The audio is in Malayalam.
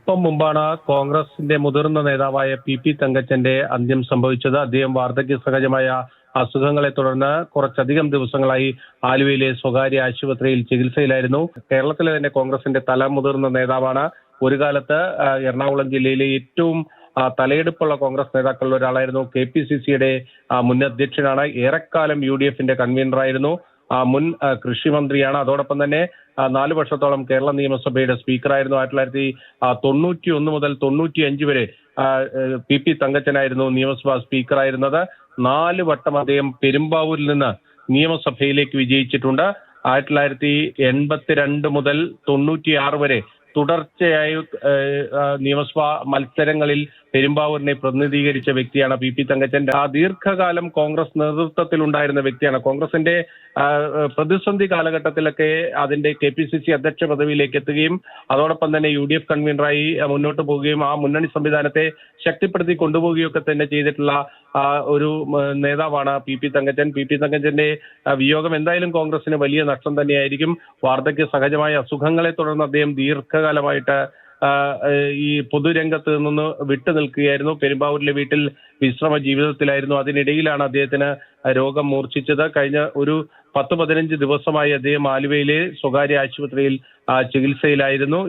അല്പം മുമ്പാണ് കോൺഗ്രസിന്റെ മുതിർന്ന നേതാവായ പി തങ്കച്ചന്റെ അന്ത്യം സംഭവിച്ചത്. അദ്ദേഹം വാർദ്ധക്യ സഹജമായ അസുഖങ്ങളെ തുടർന്ന് കുറച്ചധികം ദിവസങ്ങളായി ആലുവയിലെ സ്വകാര്യ ആശുപത്രിയിൽ ചികിത്സയിലായിരുന്നു. കേരളത്തിലെ തന്നെ കോൺഗ്രസിന്റെ മുതിർന്ന നേതാവാണ്. ഒരു കാലത്ത് എറണാകുളം ജില്ലയിലെ ഏറ്റവും തലയെടുപ്പുള്ള കോൺഗ്രസ് നേതാക്കളിൽ ഒരാളായിരുന്നു. KPCCയുടെ മുൻ അധ്യക്ഷനാണ്. ഏറെക്കാലം UDFന്റെ കൺവീനറായിരുന്നു. മുൻ കൃഷി മന്ത്രിയാണ്. അതോടൊപ്പം തന്നെ 4 വർഷത്തോളം കേരള നിയമസഭയുടെ സ്പീക്കറായിരുന്നു. 1991 മുതൽ 95 വരെ പി തങ്കച്ചനായിരുന്നു നിയമസഭാ സ്പീക്കറായിരുന്നത്. 4 വട്ടം അദ്ദേഹം പെരുമ്പാവൂരിൽ നിന്ന് നിയമസഭയിലേക്ക് വിജയിച്ചിട്ടുണ്ട്. 1982 മുതൽ 96 വരെ തുടർച്ചയായി നിയമസഭാ മത്സരങ്ങളിൽ പെരുമ്പാവൂരിനെ പ്രതിനിധീകരിച്ച വ്യക്തിയാണ് പി തങ്കച്ചൻ. ദീർഘകാലം കോൺഗ്രസ് നേതൃത്വത്തിൽ ഉണ്ടായിരുന്ന വ്യക്തിയാണ്. കോൺഗ്രസിന്റെ പ്രതിസന്ധി കാലഘട്ടത്തിലൊക്കെ അതിന്റെ KPCC അധ്യക്ഷ പദവിയിലേക്ക് എത്തുകയും അതോടൊപ്പം തന്നെ UDF കൺവീനറായി മുന്നോട്ട് പോവുകയും ആ മുന്നണി സംവിധാനത്തെ ശക്തിപ്പെടുത്തി കൊണ്ടുപോവുകയൊക്കെ തന്നെ ചെയ്തിട്ടുള്ള ഒരു നേതാവാണ് പി തങ്കച്ചൻ. പി തങ്കച്ചന്റെ വിയോഗം എന്തായാലും കോൺഗ്രസിന് വലിയ നഷ്ടം തന്നെയായിരിക്കും. വാർദ്ധക്യ സഹജമായ അസുഖങ്ങളെ തുടർന്ന് അദ്ദേഹം ദീർഘകാലമായിട്ട് ഈ പൊതുരംഗത്ത് നിന്ന് വിട്ടു നിൽക്കുകയായിരുന്നു. പെരുമ്പാവൂരിലെ വീട്ടിൽ വിശ്രമ ജീവിതത്തിലായിരുന്നു. അതിനിടയിലാണ് അദ്ദേഹത്തിന് രോഗം മൂർച്ഛിച്ചത്. കഴിഞ്ഞ ഒരു 10-15 ദിവസമായി അദ്ദേഹം ആലുവയിലെ സ്വകാര്യ ആശുപത്രിയിൽ ചികിത്സയിലായിരുന്നു.